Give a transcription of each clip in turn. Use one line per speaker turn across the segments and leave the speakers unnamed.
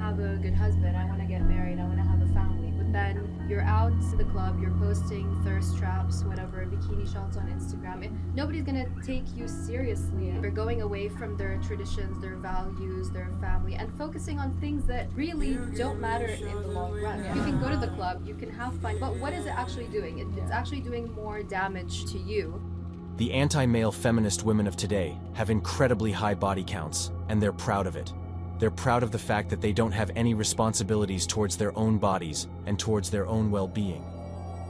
have a good husband, I want to get married, I want to have a family. But then you're out to the club, you're posting thirst traps, whatever, bikini shots on Instagram. Nobody's gonna take you seriously. They're going away from their traditions, their values, their family, and focusing on things that really don't matter in the long run. You can go to the club, you can have fun, but what is it actually doing? It's actually doing more damage to you.
The anti-male feminist women of today have incredibly high body counts, and they're proud of it. They're proud of the fact that they don't have any responsibilities towards their own bodies and towards their own well-being.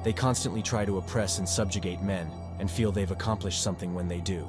They constantly try to oppress and subjugate men and feel they've accomplished something when they do.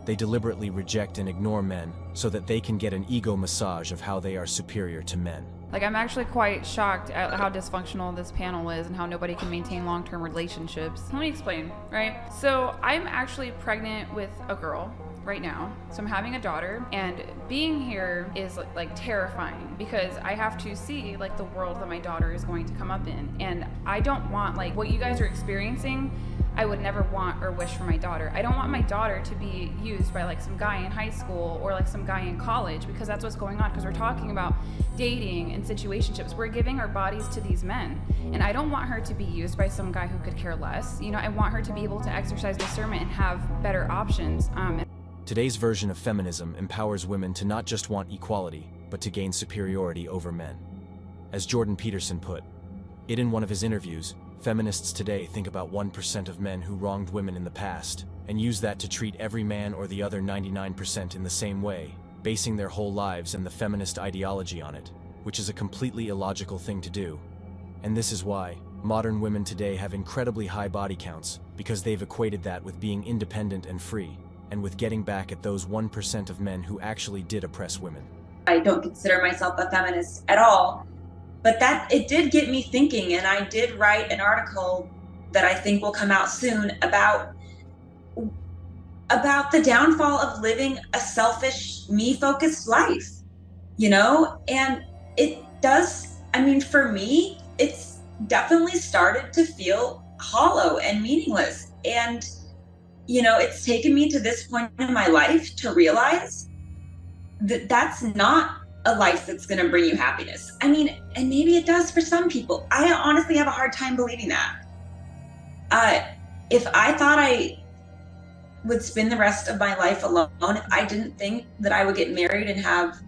They deliberately reject and ignore men so that they can get an ego massage of how they are superior to men.
Like, I'm actually quite shocked at how dysfunctional this panel is and how nobody can maintain long-term relationships. Let me explain, right? So I'm actually pregnant with a girl right now. So I'm having a daughter, and being here is like terrifying because I have to see like the world that my daughter is going to come up in. And I don't want like what you guys are experiencing. I would never want or wish for my daughter. I don't want my daughter to be used by like some guy in high school or like some guy in college, because that's what's going on, because we're talking about dating and situationships. We're giving our bodies to these men, and I don't want her to be used by some guy who could care less. You know, I want her to be able to exercise discernment and have better options.
Today's version of feminism empowers women to not just want equality, but to gain superiority over men. As Jordan Peterson put it in one of his interviews, feminists today think about 1% of men who wronged women in the past, and use that to treat every man or the other 99% in the same way, basing their whole lives and the feminist ideology on it, which is a completely illogical thing to do. And this is why modern women today have incredibly high body counts, because they've equated that with being independent and free, and with getting back at those 1% of men who actually did oppress women.
I don't consider myself a feminist at all, but it did get me thinking, and I did write an article that I think will come out soon about the downfall of living a selfish, me-focused life, you know? And it does, I mean, for me, it's definitely started to feel hollow and meaningless. And you know, it's taken me to this point in my life to realize that that's not a life that's going to bring you happiness. I mean, and maybe it does for some people. I honestly have a hard time believing that. If I thought I would spend the rest of my life alone, if I didn't think that I would get married and have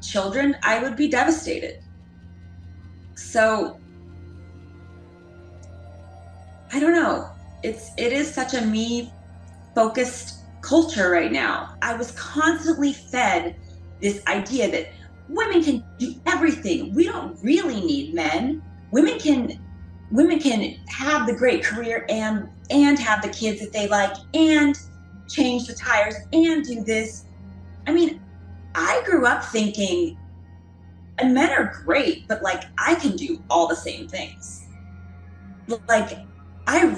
children, I would be devastated. So, I don't know. It is such a me-focused culture right now. I was constantly fed this idea that women can do everything. We don't really need men. Women can have the great career and have the kids that they like and change the tires and do this. I mean, I grew up thinking, and men are great, but like I can do all the same things. Like I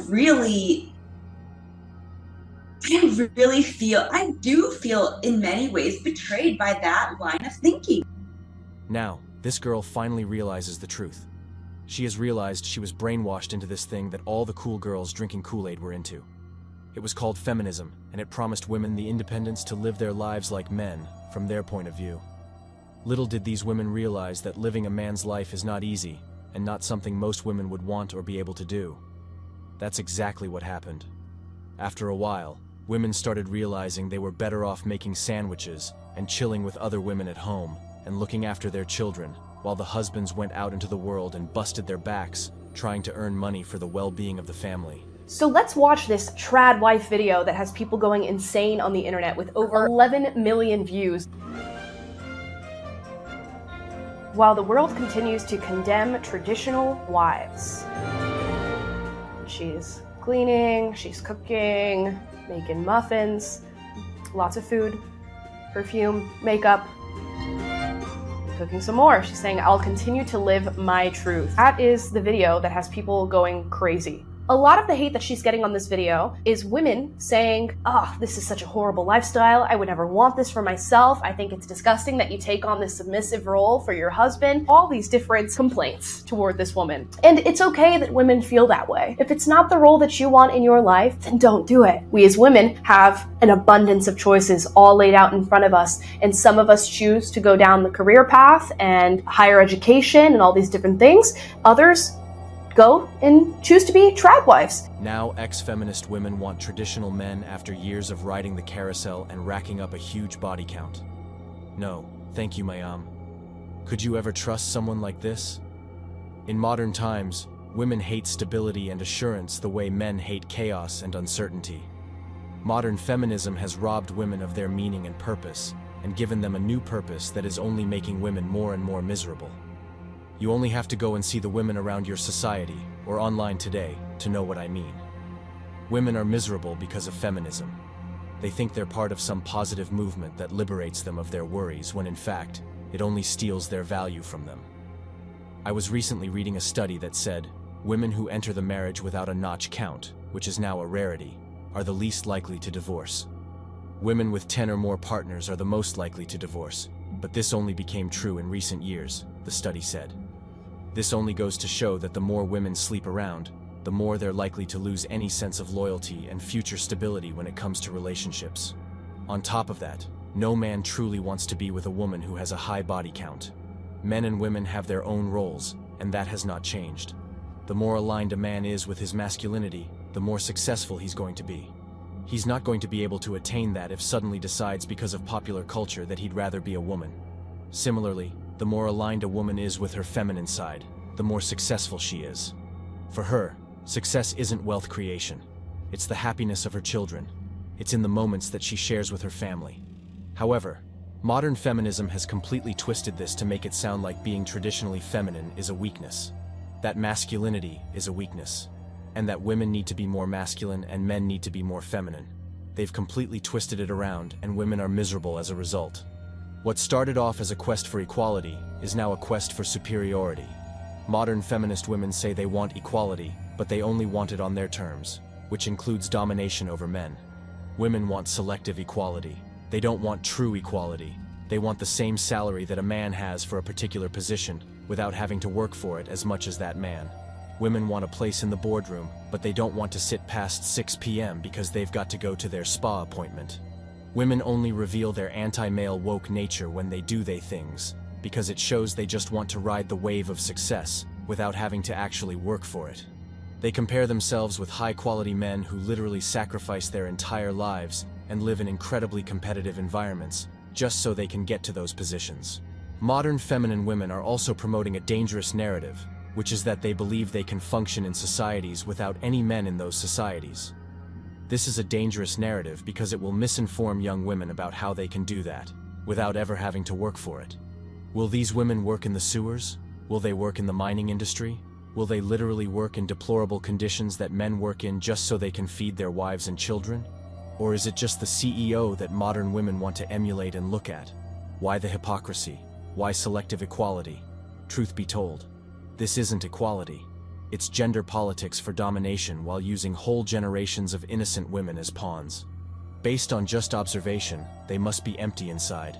do feel in many ways betrayed by that line of thinking.
Now, this girl finally realizes the truth. She has realized she was brainwashed into this thing that all the cool girls drinking Kool-Aid were into. It was called feminism, and it promised women the independence to live their lives like men, from their point of view. Little did these women realize that living a man's life is not easy, and not something most women would want or be able to do. That's exactly what happened. After a while, women started realizing they were better off making sandwiches and chilling with other women at home and looking after their children, while the husbands went out into the world and busted their backs, trying to earn money for the well-being of the family.
So let's watch this trad wife video that has people going insane on the internet with over 11 million views. While the world continues to condemn traditional wives. She's cleaning, she's cooking, making muffins, lots of food, perfume, makeup, cooking some more. She's saying, I'll continue to live my truth. That is the video that has people going crazy A lot of the hate that she's getting on this video is women saying, oh, this is such a horrible lifestyle. I would never want this for myself. I think it's disgusting that you take on this submissive role for your husband. All these different complaints toward this woman. And it's okay that women feel that way. If it's not the role that you want in your life, then don't do it. We as women have an abundance of choices all laid out in front of us. And some of us choose to go down the career path and higher education and all these different things. Others go and choose to be trad wives.
Now, ex-feminist women want traditional men after years of riding the carousel and racking up a huge body count. No, thank you, Mayam. Could you ever trust someone like this? In modern times, women hate stability and assurance the way men hate chaos and uncertainty. Modern feminism has robbed women of their meaning and purpose, and given them a new purpose that is only making women more and more miserable. You only have to go and see the women around your society, or online today, to know what I mean. Women are miserable because of feminism. They think they're part of some positive movement that liberates them of their worries, when in fact, it only steals their value from them. I was recently reading a study that said, women who enter the marriage without a notch count, which is now a rarity, are the least likely to divorce. Women with 10 or more partners are the most likely to divorce, but this only became true in recent years, the study said. This only goes to show that the more women sleep around, the more they're likely to lose any sense of loyalty and future stability when it comes to relationships. On top of that, no man truly wants to be with a woman who has a high body count. Men and women have their own roles, and that has not changed. The more aligned a man is with his masculinity, the more successful he's going to be. He's not going to be able to attain that if suddenly decides because of popular culture that he'd rather be a woman. Similarly, the more aligned a woman is with her feminine side, the more successful she is. For her, success isn't wealth creation. It's the happiness of her children. It's in the moments that she shares with her family. However, modern feminism has completely twisted this to make it sound like being traditionally feminine is a weakness. That masculinity is a weakness. And that women need to be more masculine and men need to be more feminine. They've completely twisted it around, and women are miserable as a result. What started off as a quest for equality is now a quest for superiority. Modern feminist women say they want equality, but they only want it on their terms, which includes domination over men. Women want selective equality. They don't want true equality. They want the same salary that a man has for a particular position, without having to work for it as much as that man. Women want a place in the boardroom, but they don't want to sit past 6 p.m. because they've got to go to their spa appointment. Women only reveal their anti-male woke nature when they do they things, because it shows they just want to ride the wave of success without having to actually work for it. They compare themselves with high-quality men who literally sacrifice their entire lives and live in incredibly competitive environments just so they can get to those positions. Modern feminine women are also promoting a dangerous narrative, which is that they believe they can function in societies without any men in those societies. This is a dangerous narrative because it will misinform young women about how they can do that, without ever having to work for it. Will these women work in the sewers? Will they work in the mining industry? Will they literally work in deplorable conditions that men work in just so they can feed their wives and children? Or is it just the CEO that modern women want to emulate and look at? Why the hypocrisy? Why selective equality? Truth be told, this isn't equality. It's gender politics for domination while using whole generations of innocent women as pawns. Based on just observation, they must be empty inside.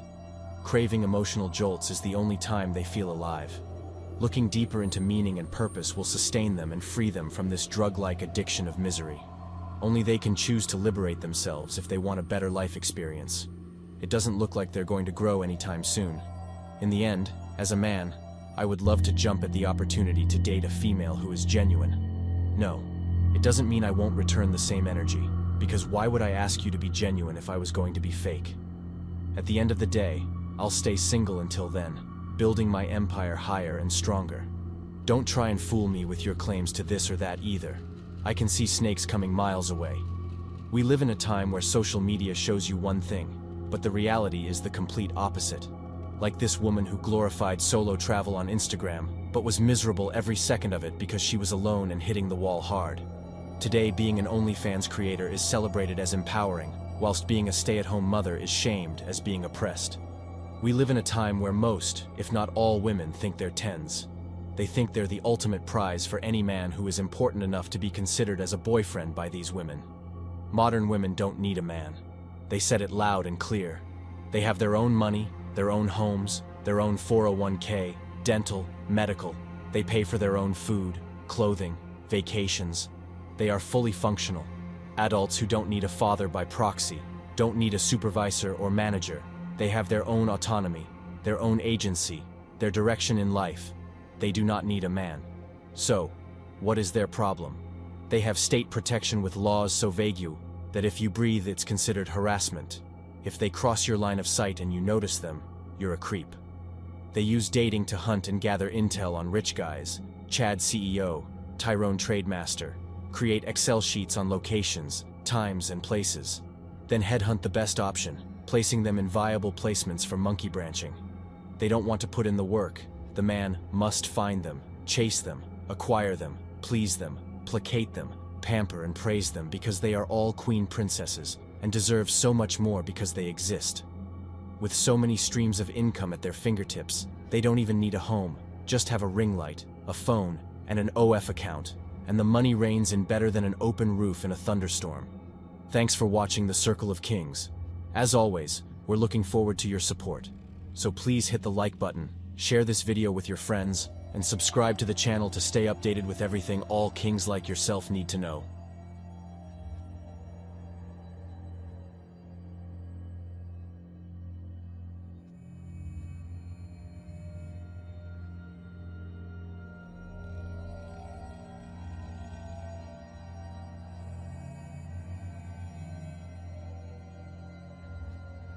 Craving emotional jolts is the only time they feel alive. Looking deeper into meaning and purpose will sustain them and free them from this drug-like addiction of misery. Only they can choose to liberate themselves if they want a better life experience. It doesn't look like they're going to grow anytime soon. In the end, as a man, I would love to jump at the opportunity to date a female who is genuine. No, it doesn't mean I won't return the same energy, because why would I ask you to be genuine if I was going to be fake? At the end of the day, I'll stay single until then, building my empire higher and stronger. Don't try and fool me with your claims to this or that either. I can see snakes coming miles away. We live in a time where social media shows you one thing, but the reality is the complete opposite. Like this woman who glorified solo travel on Instagram, but was miserable every second of it because she was alone and hitting the wall hard. Today, being an OnlyFans creator is celebrated as empowering, whilst being a stay-at-home mother is shamed as being oppressed. We live in a time where most, if not all women think they're 10s. They think they're the ultimate prize for any man who is important enough to be considered as a boyfriend by these women. Modern women don't need a man. They said it loud and clear. They have their own money, their own homes, their own 401k, dental, medical. They pay for their own food, clothing, vacations. They are fully functional. Adults who don't need a father by proxy, don't need a supervisor or manager. They have their own autonomy, their own agency, their direction in life. They do not need a man. So, what is their problem? They have state protection with laws so vague that if you breathe, it's considered harassment. If they cross your line of sight and you notice them, you're a creep. They use dating to hunt and gather intel on rich guys, Chad CEO, Tyrone Trademaster, create Excel sheets on locations, times, and places, then headhunt the best option, placing them in viable placements for monkey branching. They don't want to put in the work. The man must find them, chase them, acquire them, please them, placate them, pamper and praise them because they are all queen princesses and deserve so much more because they exist. With so many streams of income at their fingertips, they don't even need a home, just have a ring light, a phone, and an OF account, and the money rains in better than an open roof in a thunderstorm. Thanks for watching The Circle of Kings. As always, we're looking forward to your support. So please hit the like button, share this video with your friends, and subscribe to the channel to stay updated with everything all kings like yourself need to know.